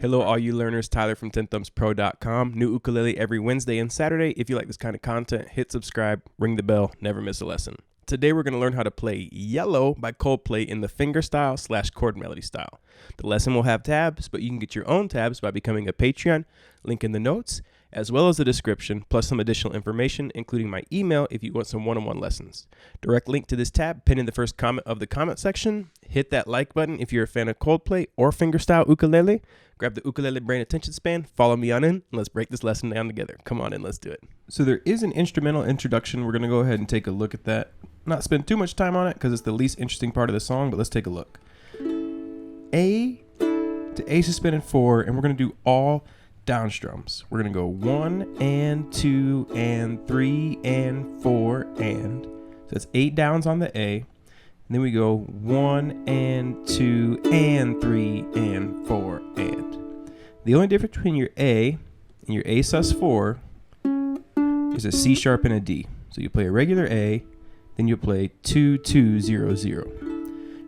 Hello, all you learners. Tyler from 10thumbspro.com. New ukulele every Wednesday and Saturday. If you like this kind of content, hit subscribe, ring the bell, never miss a lesson. Today, we're going to learn how to play Yellow by Coldplay in the finger style / chord melody style. The lesson will have tabs, but you can get your own tabs by becoming a Patreon. Link in the notes, as well as the description, plus some additional information, including my email if you want some one-on-one lessons. Direct link to this tab pinned in the first comment of the comment section. Hit that like button if you're a fan of Coldplay or fingerstyle ukulele. Grab the ukulele brain attention span, follow me on in, and let's break this lesson down together. Come on in, let's do it. So there is an instrumental introduction. We're going to go ahead and take a look at that. Not spend too much time on it because it's the least interesting part of the song, but let's take a look. A to A suspended 4, and we're going to do all down strums. We're going to go 1 and 2 and 3 and 4 and. So that's 8 downs on the A. And then we go 1 and 2 and 3 and 4 and. The only difference between your A and your A sus4 is a C sharp and a D. So you play a regular A, then you play 2 2 0 0.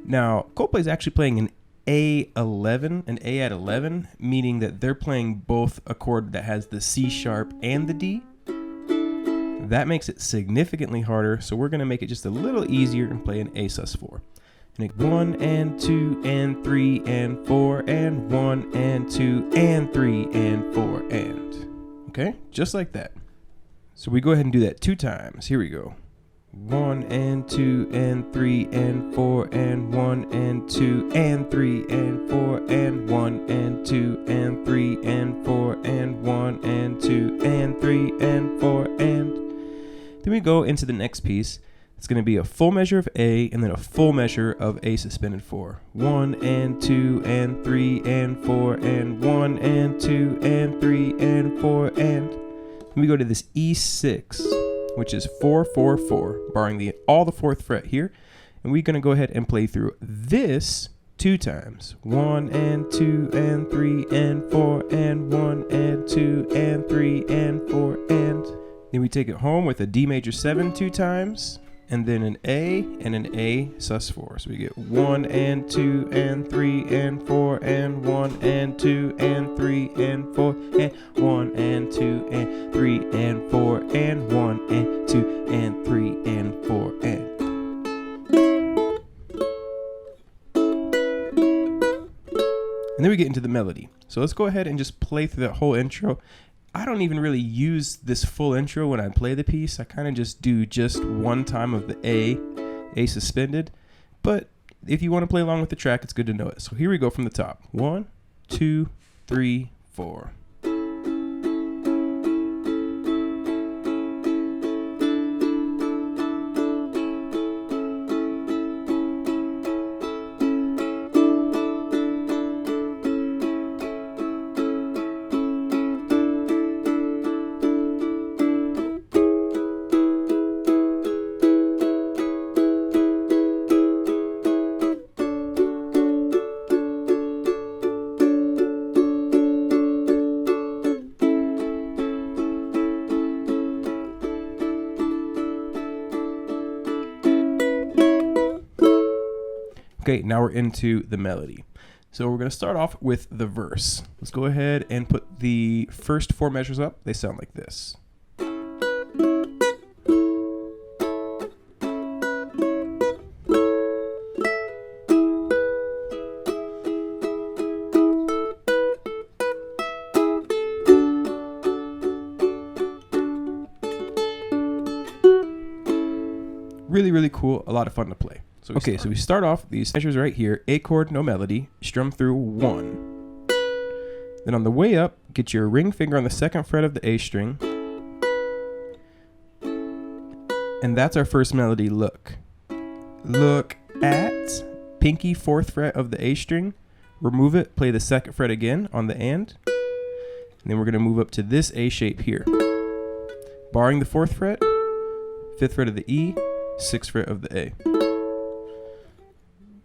Now Coldplay is actually playing an A11, an A at 11, meaning that they're playing both a chord that has the C sharp and the D. That makes it significantly harder, so we're going to make it just a little easier and play an A sus4. And 1 and 2 and 3 and 4 and 1 and 2 and 3 and 4 and. Okay, just like that. So we go ahead and do that 2 times. Here we go. 1 and 2 and 3 and 4 and 1 and 2 and 3 and 4 and 1 and 2 and 3 and 4 and 1 and 2 and 3 and 4 and. Then we go into the next piece. It's going to be a full measure of A and then a full measure of A suspended 4. 1 and 2 and 3 and 4 and 1 and 2 and 3 and 4 and. Then we go to this E6, which is 4 4 4, barring all the 4th fret here. And we're going to go ahead and play through this 2 times. 1 and 2 and 3 and 4 and 1 and 2 and 3 and 4 and. Then we take it home with a D major 7 2 times, and then an A and an A sus4. So we get 1 and 2 and 3 and 4 and 1 and 2 and 3 and 4 and 1 and 2 and 3 and 4 and 1 and 2 and 3 and 4 and. And then we get into the melody. So let's go ahead and just play through that whole intro. I don't even really use this full intro when I play the piece. I kind of just do just one time of the A suspended. But if you want to play along with the track, it's good to know it. So here we go from the top. 1, 2, 3, 4. Okay, now we're into the melody. So we're going to start off with the verse. Let's go ahead and put the first 4 measures up. They sound like this. Really, really cool. A lot of fun to play. So we start off these measures right here. A chord, no melody. Strum through 1. Then on the way up, get your ring finger on the 2nd fret of the A string. And that's our first melody, look. Look at pinky 4th fret of the A string. Remove it, play the 2nd fret again on the and. And then we're going to move up to this A shape here. Barring the 4th fret, 5th fret of the E, 6th fret of the A.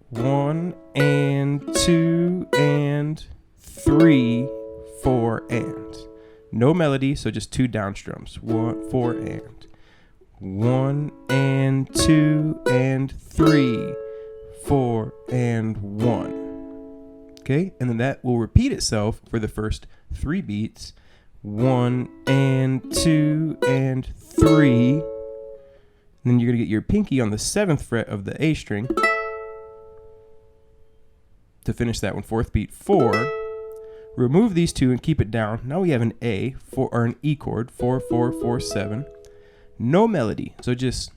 1 and 2 and 3, 4 and. No melody, so just 2 down strums. 1, 4 and. 1 and 2 and 3, 4 and 1. Okay, and then that will repeat itself for the first 3 beats. 1 and 2 and 3. And then you're going to get your pinky on the 7th fret of the A string to finish that one. 4th beat, 4. Remove these 2 and keep it down. Now we have an A, or an E chord, 4, 4, 4, 7. No melody, so just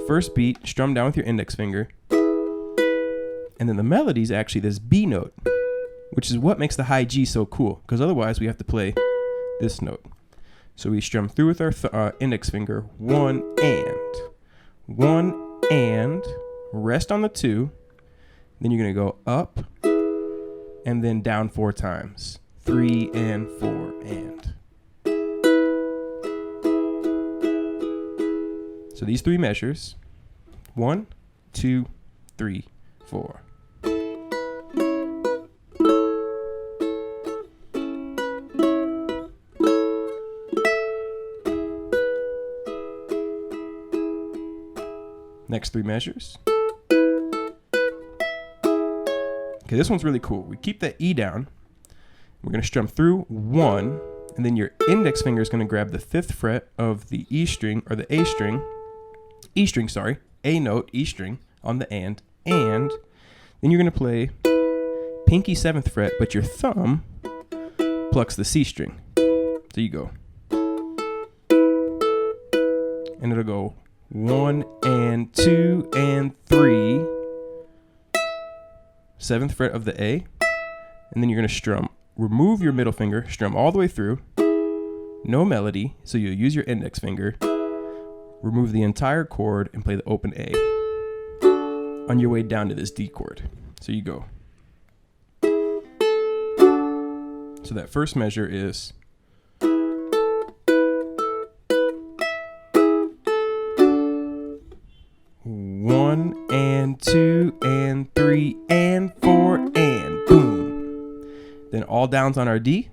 first beat, strum down with your index finger. And then the melody is actually this B note, which is what makes the high G so cool, because otherwise we have to play this note. So we strum through with our index finger, 1 and, rest on the 2, then you're going to go up, and then down 4 times, 3 and 4 and. So these 3 measures, 1, 2, 3, 4. Next 3 measures. Okay, this one's really cool. We keep that E down. We're going to strum through 1, and then your index finger is going to grab the 5th fret of the E string, or the A string, A note, E string on the and then you're going to play pinky 7th fret, but your thumb plucks the C string. So you go. And it'll go 1 and 2 and 3. 7th fret of the A, and then you're going to strum. Remove your middle finger, strum all the way through. No melody, so you'll use your index finger. Remove the entire chord and play the open A on your way down to this D chord. So you go. So that first measure is one and 2 and 3 and 4 and boom. Then all downs on our D.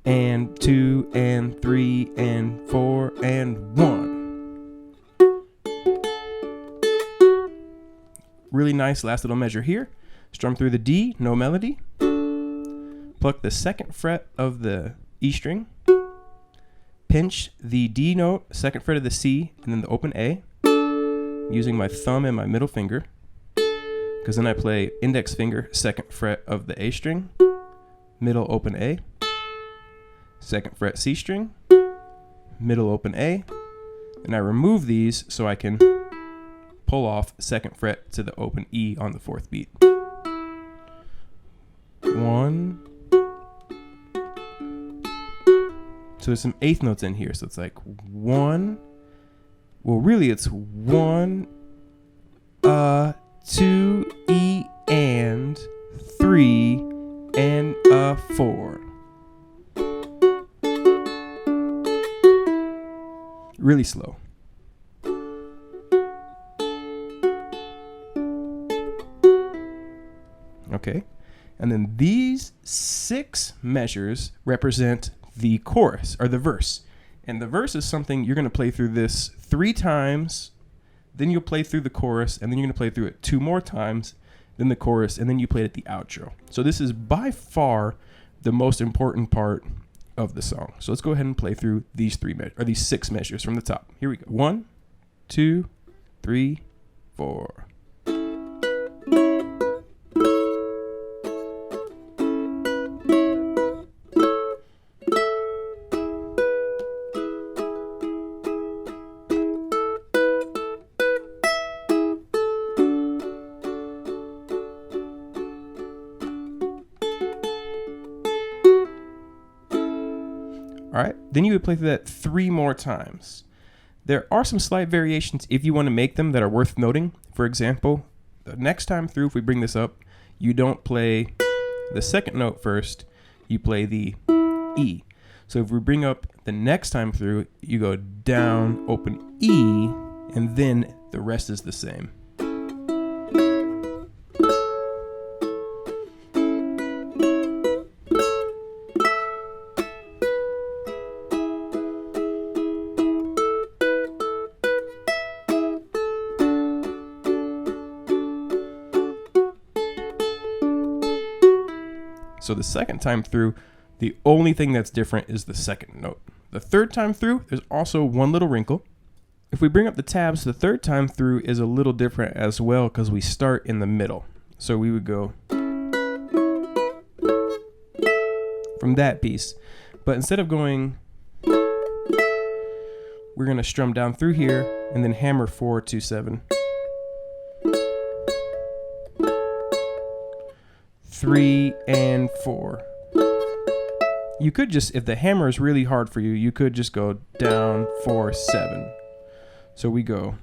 And 2 and 3 and 4 and 1. Really nice last little measure here. Strum through the D, no melody. Pluck the 2nd fret of the E string. Pinch the D note, 2nd fret of the C, and then the open A. Using my thumb and my middle finger, because then I play index finger, 2nd fret of the A string, middle open A, 2nd fret C string, middle open A, and I remove these so I can pull off 2nd fret to the open E on the 4th beat. 1. So there's some 8th notes in here, so it's like 1. Well, really, it's 1, 2, E, and 3, and 4. Really slow. Okay, and then these 6 measures represent the chorus, or the verse. And the verse is something you're going to play through this 3 times, then you'll play through the chorus, and then you're going to play through it 2 more times, then the chorus, and then you play it at the outro. So this is by far the most important part of the song. So let's go ahead and play through these 6 measures from the top. Here we go. 1, 2, 3, 4. All right, then you would play through that 3 more times. There are some slight variations if you want to make them that are worth noting. For example, the next time through, if we bring this up, you don't play the 2nd note first, you play the E. So if we bring up the next time through, you go down, open E, and then the rest is the same. So the second time through, the only thing that's different is the second note. The third time through, there's also one little wrinkle. If we bring up the tabs, the third time through is a little different as well because we start in the middle. So we would go from that piece. But instead of going, we're going to strum down through here and then hammer 4, 2, 7. 3 and 4. You could just, if the hammer is really hard for you, you could just go down 4, 7. So we go.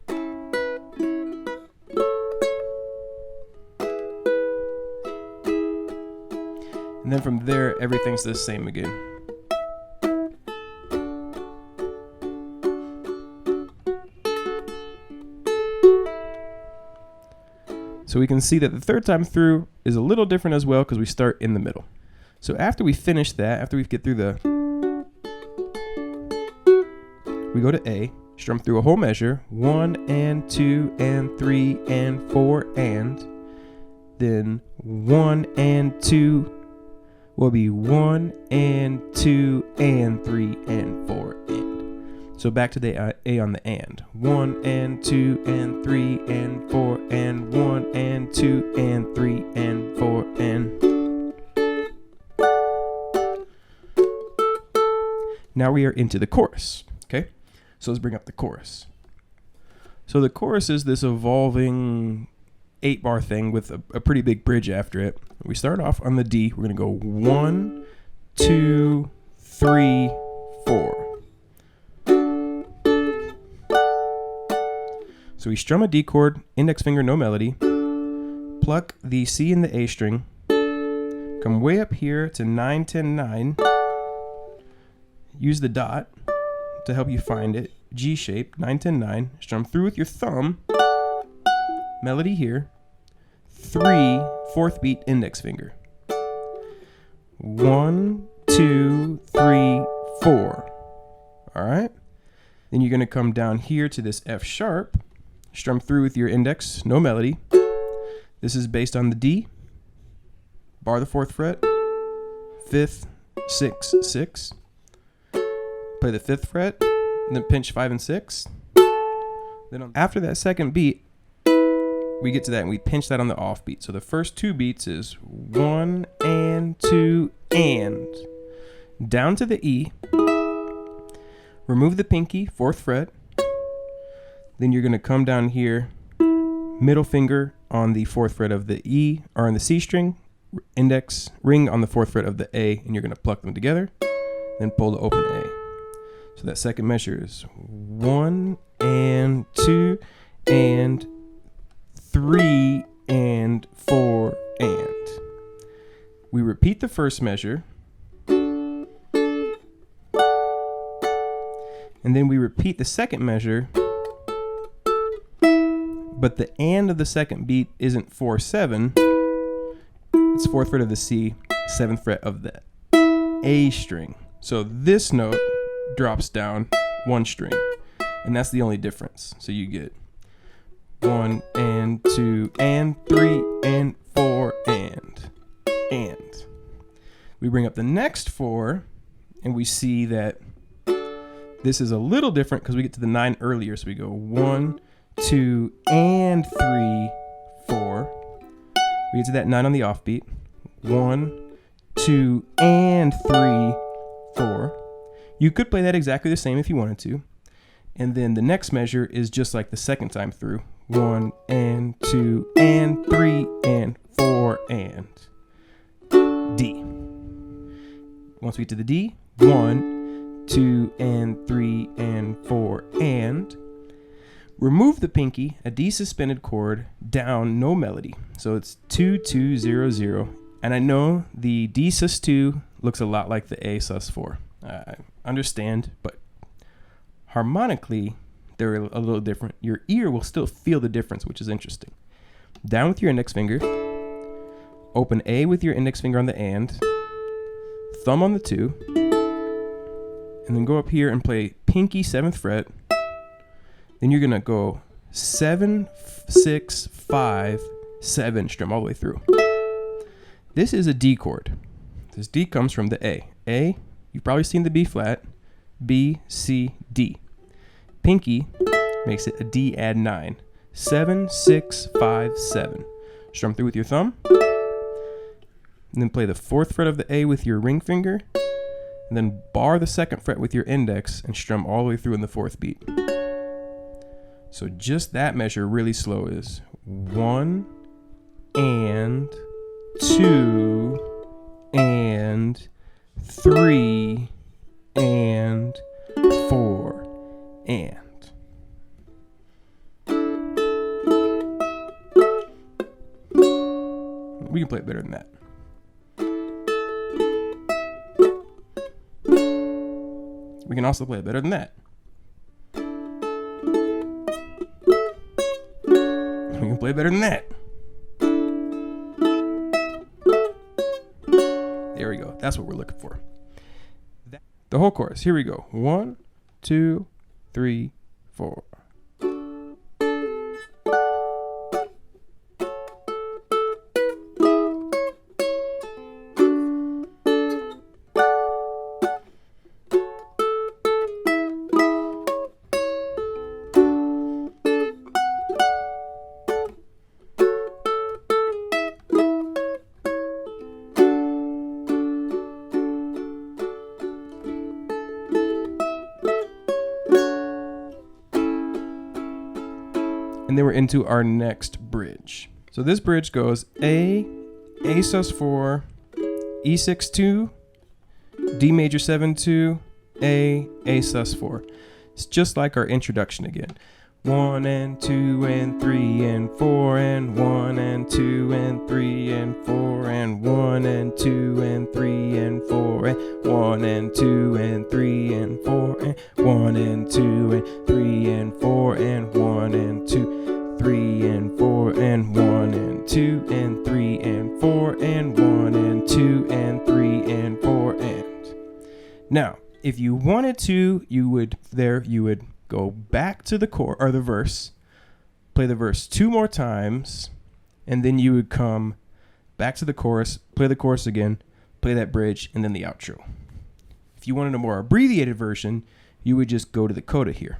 And then from there, everything's the same again. So we can see that the third time through is a little different as well because we start in the middle. So after we finish that, after we get through we go to A, strum through a whole measure, 1 and 2 and 3 and 4 and, then 1 and 2 will be 1 and 2 and 3 and 4 and. So back to the A on the and. 1 and 2 and 3 and 4 and 1 and 2 and 3 and 4 and. Now we are into the chorus, okay? So let's bring up the chorus. So the chorus is this evolving 8-bar thing with a pretty big bridge after it. We start off on the D. We're gonna go 1, 2, 3, 4. So we strum a D chord, index finger, no melody, pluck the C and the A string, come way up here to 9, 10, 9, use the dot to help you find it, G shape, 9, 10, 9, strum through with your thumb, melody here, 3, 4th beat, index finger. 1, 2, 3, 4. All right. Then you're going to come down here to this F sharp, strum through with your index, no melody. This is based on the D, bar the 4th fret, 5th, 6, 6. Play the 5th fret, and then pinch 5 and 6. Then after that second beat, we get to that and we pinch that on the off beat. So the first 2 beats is 1 and 2 and. Down to the E, remove the pinky, 4th fret. Then you're going to come down here, middle finger on the 4th fret of the E, or on the C string, index, ring on the 4th fret of the A, and you're going to pluck them together, then pull the open A. So that second measure is 1 and 2 and 3 and 4 and. We repeat the first measure, and then we repeat the second measure, but the and of the second beat isn't 4, 7. It's 4th fret of the C, 7th fret of the A string. So this note drops down 1 string, and that's the only difference. So you get 1 and 2 and 3 and 4 and. We bring up the next 4, and we see that this is a little different because we get to the 9 earlier. So we go 1, 2 and 3, 4. We get to that 9 on the offbeat. 1, 2 and 3, 4. You could play that exactly the same if you wanted to. And then the next measure is just like the second time through. 1 and 2 and 3 and 4 and D. Once we get to the D, 1, 2 and 3 and 4 and. Remove the pinky, a D suspended chord, down, no melody. So it's 2, 2, 0, 0. And I know the D sus2 looks a lot like the A sus4. I understand, but harmonically, they're a little different. Your ear will still feel the difference, which is interesting. Down with your index finger, open A with your index finger on the and, thumb on the 2, and then go up here and play pinky 7th fret. Then you're gonna go 7, 6, 5, 7, strum all the way through. This is a D chord. This D comes from the A. A, you've probably seen the B flat, B, C, D. Pinky makes it a D add 9. 7, 6, 5, 7. Strum through with your thumb. And then play the 4th fret of the A with your ring finger. And then bar the 2nd fret with your index and strum all the way through in the 4th beat. So just that measure really slow is 1 and 2 and 3 and 4 and. We can play it better than that. We can also play it better than that. We can play better than that. There we go. That's what we're looking for. The whole chorus. Here we go. 1, 2, 3, 4. And then we're into our next bridge. So this bridge goes A sus4, E6 2, D major 7 2, A sus4. It's just like our introduction again. 1 and 2 and 3 and 4 and 1 and 2 and 3 and 4 and 1 and 2 and 3 and 4 and 1 and 2 and 3 and 4 and 1 and 2 and 3 and 4 and 1 and 2, 3 and 4 and 1 and 2 and 3 and 4 and 1 and 2 and 3 and 4 and. Now, if you wanted to, you would go back to the chord or the verse, play the verse 2 more times, and then you would come back to the chorus, play the chorus again, play that bridge, and then the outro. If you wanted a more abbreviated version, you would just go to the coda here.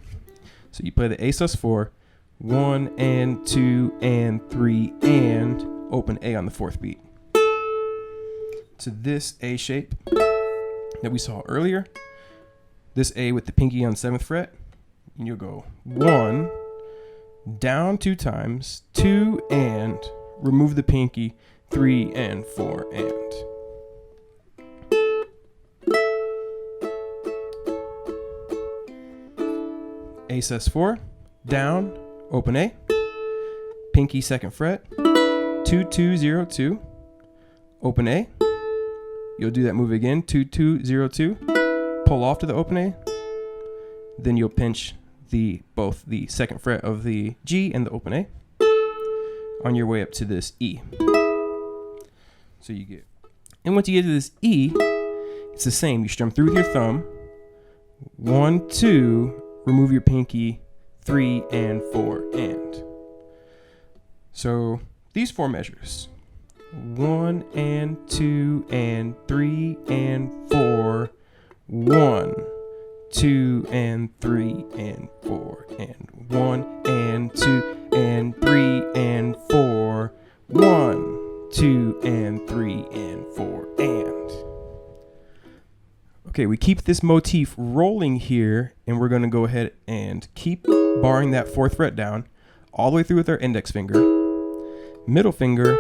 So you play the A sus4, 1 and 2 and 3 and open A on the 4th beat. To this A shape that we saw earlier, this A with the pinky on 7th fret, and you'll go 1, down 2 times, 2 and, remove the pinky, 3 and 4 and. A sus4, down, open A, pinky 2nd fret, 2 2 0 2, open A. You'll do that move again, 2 2 0 2, pull off to the open A. Then you'll pinch both the 2nd fret of the G and the open A on your way up to this E. So you get, and once you get to this E, it's the same. You strum through with your thumb, 1 2, remove your pinky, 3 and 4 and. So these 4 measures, 1 and 2 and 3 and 4, 1, 2 and 3 and 4 and 1 and 2 and 3 and 4, 1, 2 and 3 and 4 and. Okay, we keep this motif rolling here, and we're going to go ahead and keep barring that 4th fret down all the way through with our index finger, middle finger,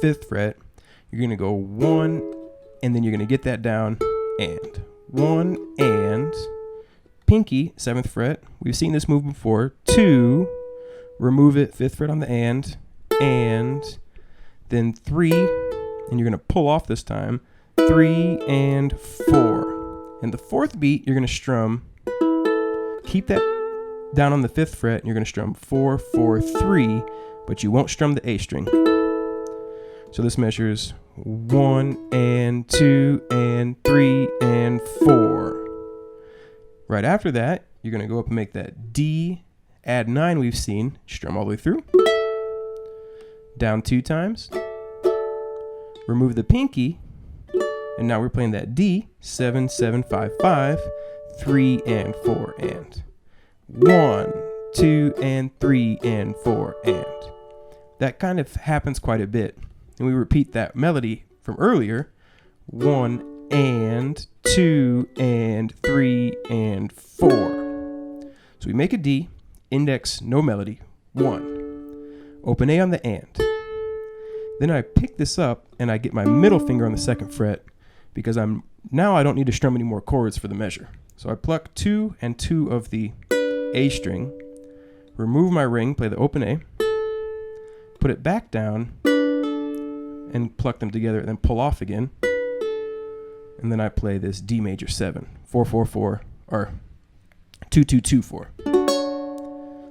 5th fret. You're going to go 1, and then you're going to get that down and 1 and pinky 7th fret. We've seen this move before. 2, remove it, 5th fret on the and then 3, and you're going to pull off this time, 3 and 4. And the 4th beat, you're going to strum, keep that down on the 5th fret, and you're going to strum 4 4 3, but you won't strum the A string. So this measures 1 and 2 and 3 and 4. Right after that, you're going to go up and make that D add 9 we've seen, strum all the way through, down 2 times, remove the pinky, and now we're playing that D, 7, 7, 5, 5, 3 and 4 and 1, 2 and 3 and 4 and. That kind of happens quite a bit. And we repeat that melody from earlier, 1 and 2 and 3 and 4. So we make a D, index, no melody, 1. Open A on the and. Then I pick this up and I get my middle finger on the 2nd fret because I don't need to strum any more chords for the measure. So I pluck 2 and 2 of the A string, remove my ring, play the open A, put it back down, and pluck them together, and then pull off again. And then I play this D major 7, 4, 4, 4, or 2, 2, 2, 4.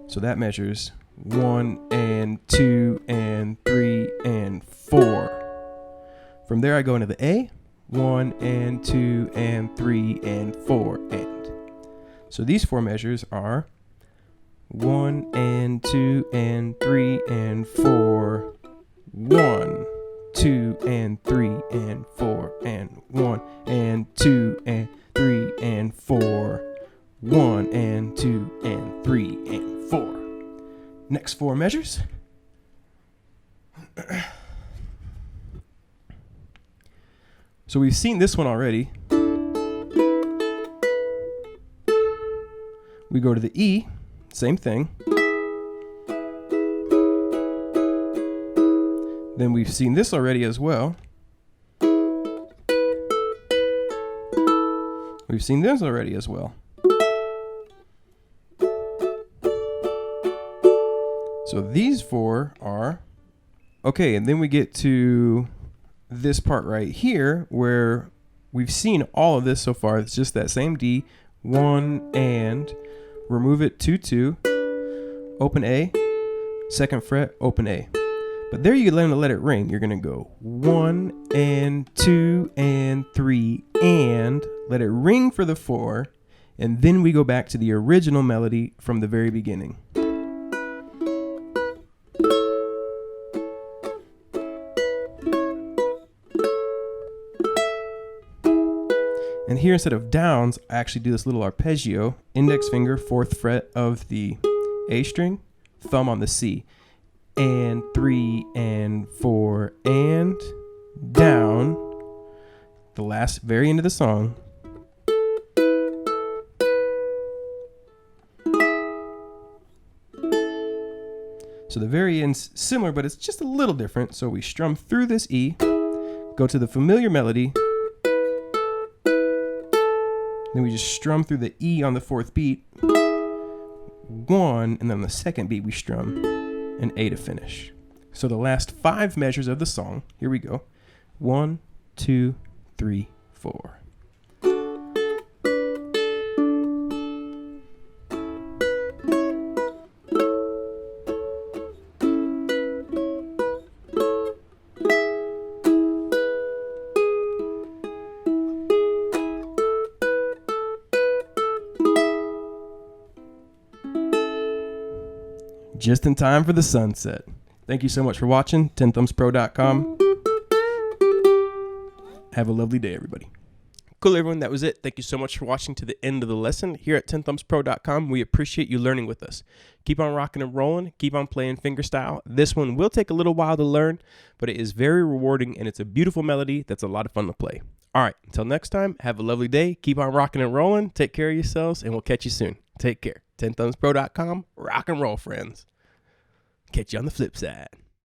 So that measures 1 and 2 and 3 and 4. From there I go into the A, 1 and 2 and 3 and 4 and. So these 4 measures are 1 and 2 and 3 and 4, 1, 2 and 3 and 4 and 1 and 2 and 3 and 4, 1 and 2 and 3 and 4. Next 4 measures. So we've seen this one already. We go to the E, same thing. Then we've seen this already as well. We've seen this already as well. So these 4 are okay, and then we get to this part right here where we've seen all of this so far. It's just that same D, 1 and, remove it, 2, 2, open A, 2nd fret, open A. But there you're going to let it ring. You're going to go 1 and 2 and 3 and let it ring for the 4, and then we go back to the original melody from the very beginning. And here, instead of downs, I actually do this little arpeggio, index finger, 4th fret of the A string, thumb on the C, and 3 and 4 and down, the last, very end of the song. So the very end's similar, but it's just a little different. So we strum through this E, go to the familiar melody, then we just strum through the E on the 4th beat, 1, and then on the 2nd beat we strum an A to finish. So the last 5 measures of the song, here we go. 1, 2, 3, 4. Just in time for the sunset. Thank you so much for watching. 10thumbspro.com. Have a lovely day, everybody. Cool, everyone. That was it. Thank you so much for watching to the end of the lesson. Here at 10thumbspro.com, we appreciate you learning with us. Keep on rocking and rolling. Keep on playing fingerstyle. This one will take a little while to learn, but it is very rewarding, and it's a beautiful melody that's a lot of fun to play. All right. Until next time, have a lovely day. Keep on rocking and rolling. Take care of yourselves, and we'll catch you soon. Take care. 10thumbspro.com. Rock and roll, friends. Catch you on the flip side.